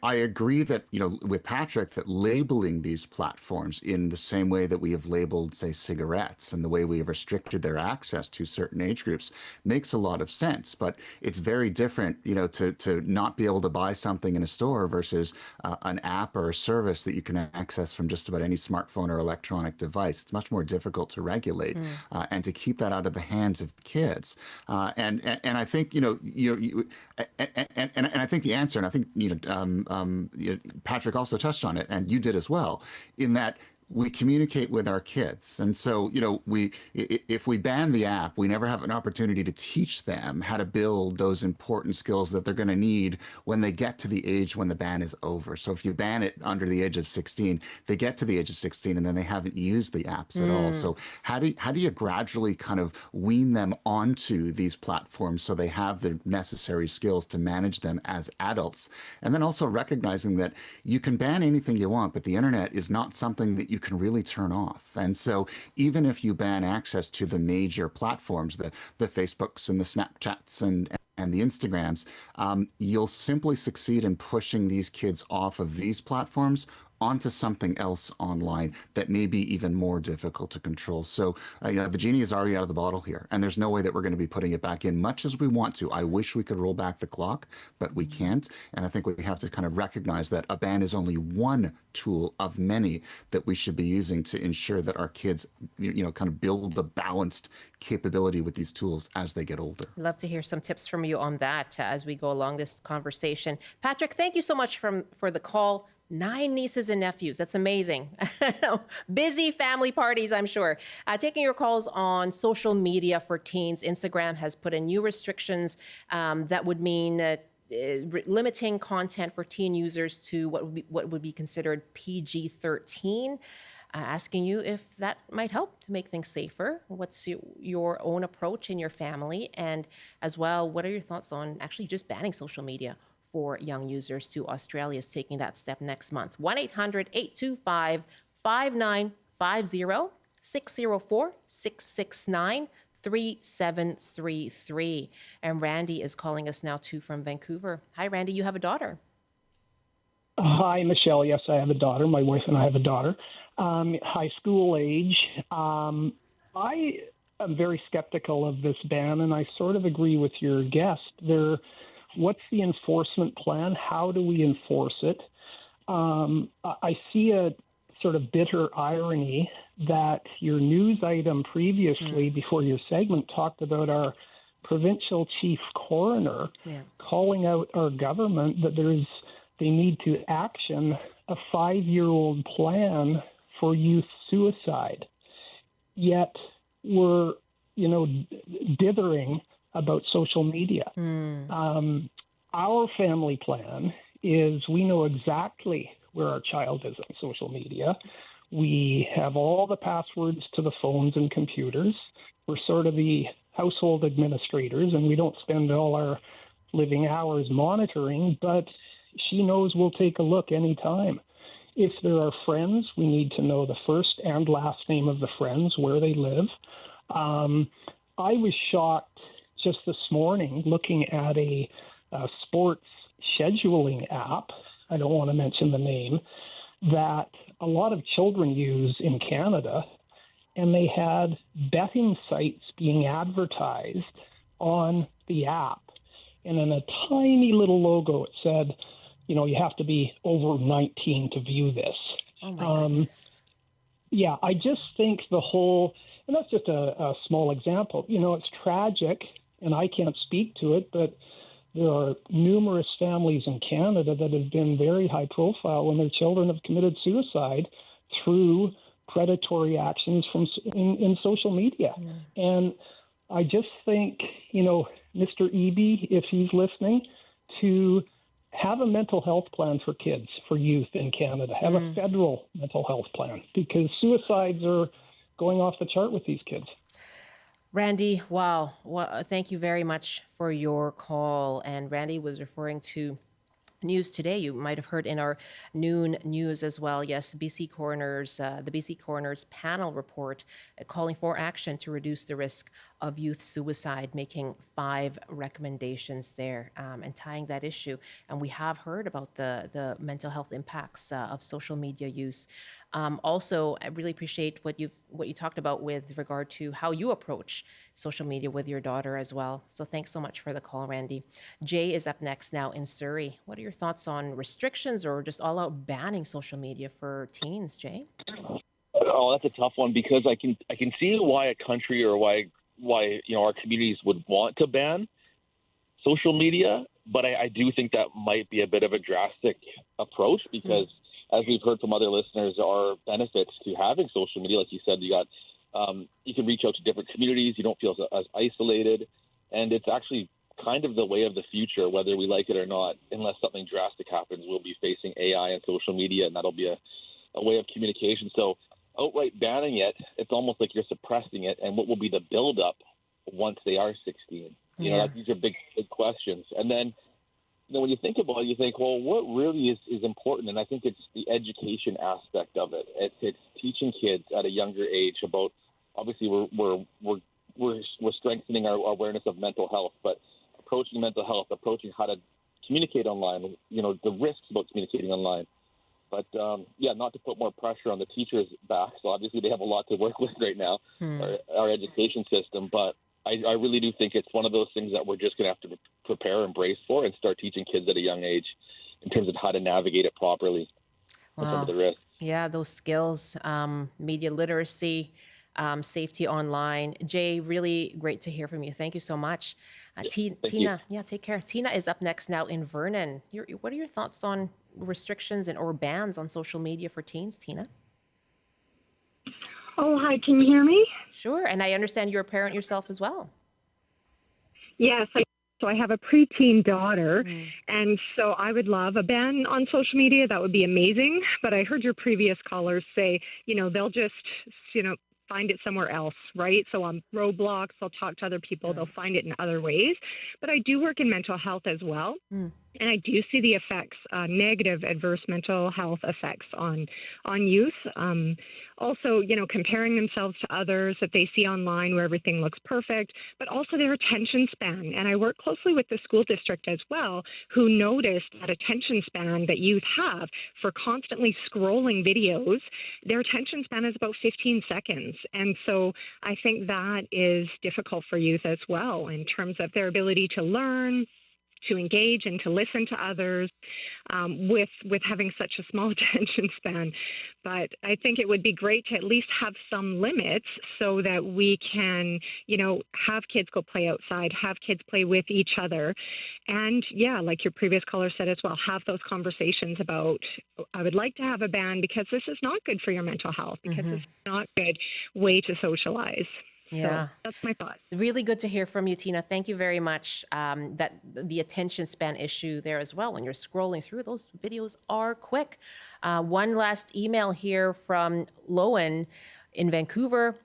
agree that, you know, with Patrick, that labeling these platforms in the same way that we have labeled, say, cigarettes and the way we have restricted their access to certain age groups makes a lot of sense. But it's very different, you know, to not be able to buy something in a store versus an app or a service that you can access from just about any smartphone or electronic device. It's much more difficult to regulate and to keep that out of the hands of kids. And I think, you know, and I think the answer, and I think, Patrick also touched on it, and you did as well, in that we communicate with our kids. And so, you know, if we ban the app, we never have an opportunity to teach them how to build those important skills that they're going to need when they get to the age when the ban is over. So if you ban it under the age of 16, they get to the age of 16 and then they haven't used the apps at all. So how do you gradually kind of wean them onto these platforms so they have the necessary skills to manage them as adults? And then also recognizing that you can ban anything you want, but the internet is not something that you can really turn off. And so even if you ban access to the major platforms, the Facebooks and the Snapchats and the Instagrams, you'll simply succeed in pushing these kids off of these platforms onto something else online that may be even more difficult to control. So, the genie is already out of the bottle here, and there's no way that we're going to be putting it back in, much as we want to. I wish we could roll back the clock, but we can't. And I think we have to kind of recognize that a ban is only one tool of many that we should be using to ensure that our kids, kind of build the balanced capability with these tools as they get older. Love to hear some tips from you on that as we go along this conversation. Patrick, thank you so much for the call. 9 nieces and nephews. That's amazing. Busy family parties, I'm sure. Taking your calls on social media for teens. Instagram has put in new restrictions that would mean limiting content for teen users to what would be considered PG-13. Asking you if that might help to make things safer. What's your own approach in your family? And as well, what are your thoughts on actually just banning social media for young users too? Australia is taking that step next month. 1-800-825-5950, 604-669-3733. And Randy is calling us now too from Vancouver. Hi, Randy, you have a daughter. Hi, Michelle. Yes, I have a daughter. My wife and I have a daughter. High school age. I am very skeptical of this ban, and I sort of agree with your guest. What's the enforcement plan? How do we enforce it? I see a sort of bitter irony that your news item previously, before your segment, talked about our provincial chief coroner calling out our government that they need to action a 5-year-old plan for youth suicide. Yet we're, dithering about social media. Our family plan is we know exactly where our child is on social media. We have all the passwords to the phones and computers. We're sort of the household administrators, and we don't spend all our living hours monitoring, but she knows we'll take a look anytime. If there are friends, we need to know the first and last name of the friends, where they live. I was shocked just this morning looking at a sports scheduling app, I don't want to mention the name, that a lot of children use in Canada, and they had betting sites being advertised on the app. And in a tiny little logo, it said, you have to be over 19 to view this. Oh my goodness. Yeah, I just think the whole, and that's just a small example, it's tragic, and I can't speak to it, but there are numerous families in Canada that have been very high profile when their children have committed suicide through predatory actions in social media. And I just think, Mr. Eby, if he's listening, to have a mental health plan for kids, for youth in Canada, have a federal mental health plan, because suicides are going off the chart with these kids. Randy, wow. Well, thank you very much for your call. And Randy was referring to news today. You might have heard in our noon news as well. Yes, BC Coroners, the BC Coroners panel report calling for action to reduce the risk of youth suicide, making 5 recommendations there and tying that issue. And we have heard about the mental health impacts of social media use. Also, I really appreciate what you talked about with regard to how you approach social media with your daughter as well. So thanks so much for the call, Randy. Jay is up next now in Surrey. What are your thoughts on restrictions or just all out banning social media for teens, Jay? Oh, that's a tough one, because I can see why a country or why our communities would want to ban social media, but I do think that might be a bit of a drastic approach, because as we've heard from other listeners, there are benefits to having social media. Like you said, you can reach out to different communities. You don't feel as isolated, and it's actually kind of the way of the future, whether we like it or not. Unless something drastic happens, we'll be facing AI and social media, and that'll be a way of communication. So outright banning it, it's almost like you're suppressing it. And what will be the buildup once they are 16? These are big questions. And then, when you think about it, you think, well, what really is important? And I think it's the education aspect of it. It's teaching kids at a younger age about, obviously we're strengthening our awareness of mental health, but approaching mental health, approaching how to communicate online, the risks about communicating online. But not to put more pressure on the teachers' backs. So obviously they have a lot to work with right now, our education system. But I really do think it's one of those things that we're just going to have to prepare and brace for, and start teaching kids at a young age in terms of how to navigate it properly. With some of the risks. Yeah, those skills, media literacy, safety online. Jay, really great to hear from you. Thank you so much. Tina, take care. Tina is up next now in Vernon. What are your thoughts on restrictions or bans on social media for teens, Tina? Oh, hi. Can you hear me? Sure. And I understand you're a parent yourself as well. Yes. So I have a preteen daughter, and so I would love a ban on social media. That would be amazing. But I heard your previous callers say, they'll just, find it somewhere else, right? So on Roblox, they'll talk to other people. They'll find it in other ways. But I do work in mental health as well. And I do see the effects, negative adverse mental health effects on youth. Also, comparing themselves to others that they see online where everything looks perfect, but also their attention span. And I work closely with the school district as well, who noticed that attention span that youth have for constantly scrolling videos. Their attention span is about 15 seconds. And so I think that is difficult for youth as well in terms of their ability to learn, to engage and to listen to others with having such a small attention span. But I think it would be great to at least have some limits so that we can, have kids go play outside, have kids play with each other. And like your previous caller said as well, have those conversations about, I would like to have a ban because this is not good for your mental health, because it's not a good way to socialize. Yeah, so that's my thought. Really good to hear from you, Tina. Thank you very much. That the attention span issue there as well. When you're scrolling through, those videos are quick. One last email here from Lowen in Vancouver,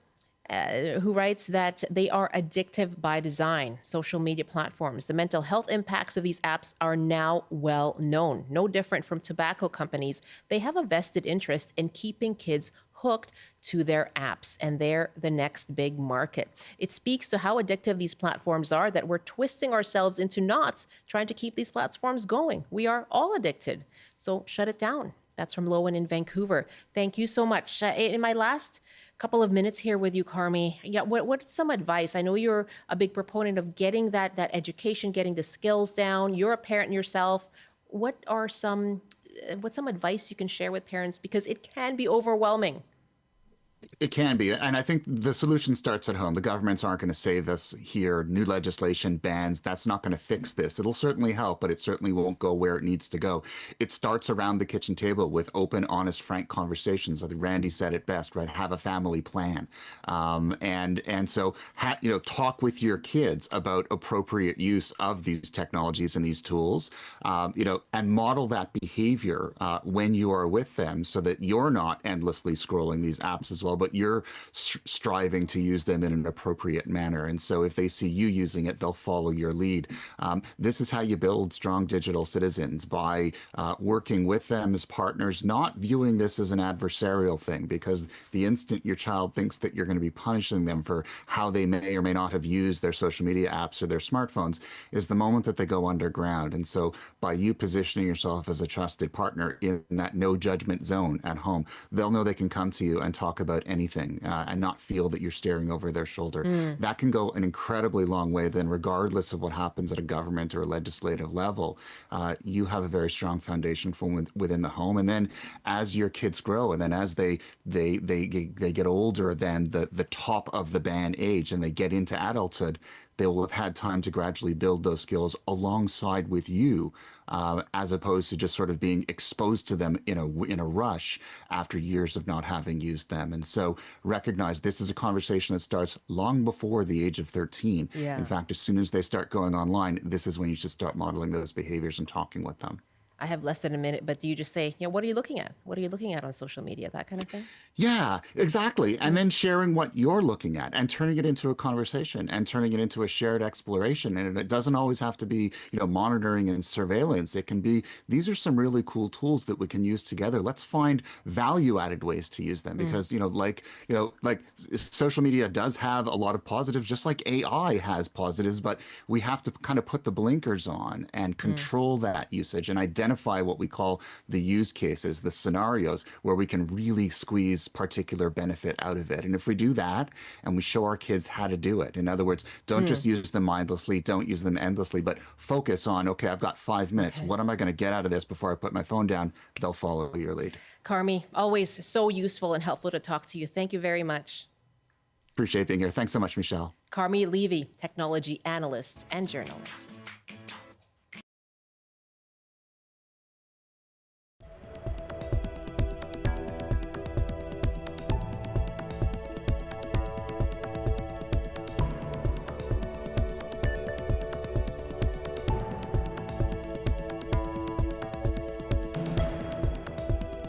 who writes that they are addictive by design, social media platforms. The mental health impacts of these apps are now well known. No different from tobacco companies. They have a vested interest in keeping kids hooked to their apps, and they're the next big market. It speaks to how addictive these platforms are that we're twisting ourselves into knots trying to keep these platforms going. We are all addicted. So shut it down. That's from Lowen in Vancouver. Thank you so much. In my last couple of minutes here with you, Carmi, what's some advice? I know you're a big proponent of getting that education, getting the skills down. You're a parent yourself. What's some advice you can share with parents? Because it can be overwhelming. It can be. And I think the solution starts at home. The governments aren't going to save us here. New legislation, bans, that's not going to fix this. It'll certainly help, but it certainly won't go where it needs to go. It starts around the kitchen table with open, honest, frank conversations. I think Randy said it best, right? Have a family plan. So talk with your kids about appropriate use of these technologies and these tools, and model that behavior when you are with them so that you're not endlessly scrolling these apps as well, but you're striving to use them in an appropriate manner. And so if they see you using it, they'll follow your lead. This is how you build strong digital citizens, by working with them as partners, not viewing this as an adversarial thing, because the instant your child thinks that you're going to be punishing them for how they may or may not have used their social media apps or their smartphones is the moment that they go underground. And so by you positioning yourself as a trusted partner in that no judgment zone at home, they'll know they can come to you and talk about anything and not feel that you're staring over their shoulder. That can go an incredibly long way. Then regardless of what happens at a government or a legislative level, you have a very strong foundation from within the home. And then as your kids grow, and then as they get older than the top of the ban age and they get into adulthood, they will have had time to gradually build those skills alongside with you, as opposed to just sort of being exposed to them in a rush after years of not having used them. And so recognize this is a conversation that starts long before the age of 13. Yeah. In fact, as soon as they start going online, this is when you should start modeling those behaviors and talking with them. I have less than a minute, but do you just say, what are you looking at? What are you looking at on social media? That kind of thing? Yeah, exactly. And then sharing what you're looking at and turning it into a conversation and turning it into a shared exploration. And it doesn't always have to be, monitoring and surveillance. It can be, these are some really cool tools that we can use together. Let's find value-added ways to use them because, like social media does have a lot of positives, just like AI has positives, but we have to kind of put the blinkers on and control that usage and identify what we call the use cases, the scenarios where we can really squeeze particular benefit out of it. And if we do that and we show our kids how to do it, in other words, don't just use them mindlessly, don't use them endlessly, but focus on, okay, I've got 5 minutes. Okay. What am I going to get out of this before I put my phone down? They'll follow your lead. Carmi, always so useful and helpful to talk to you. Thank you very much. Appreciate being here. Thanks so much, Michelle. Carmi Levy, technology analyst and journalist.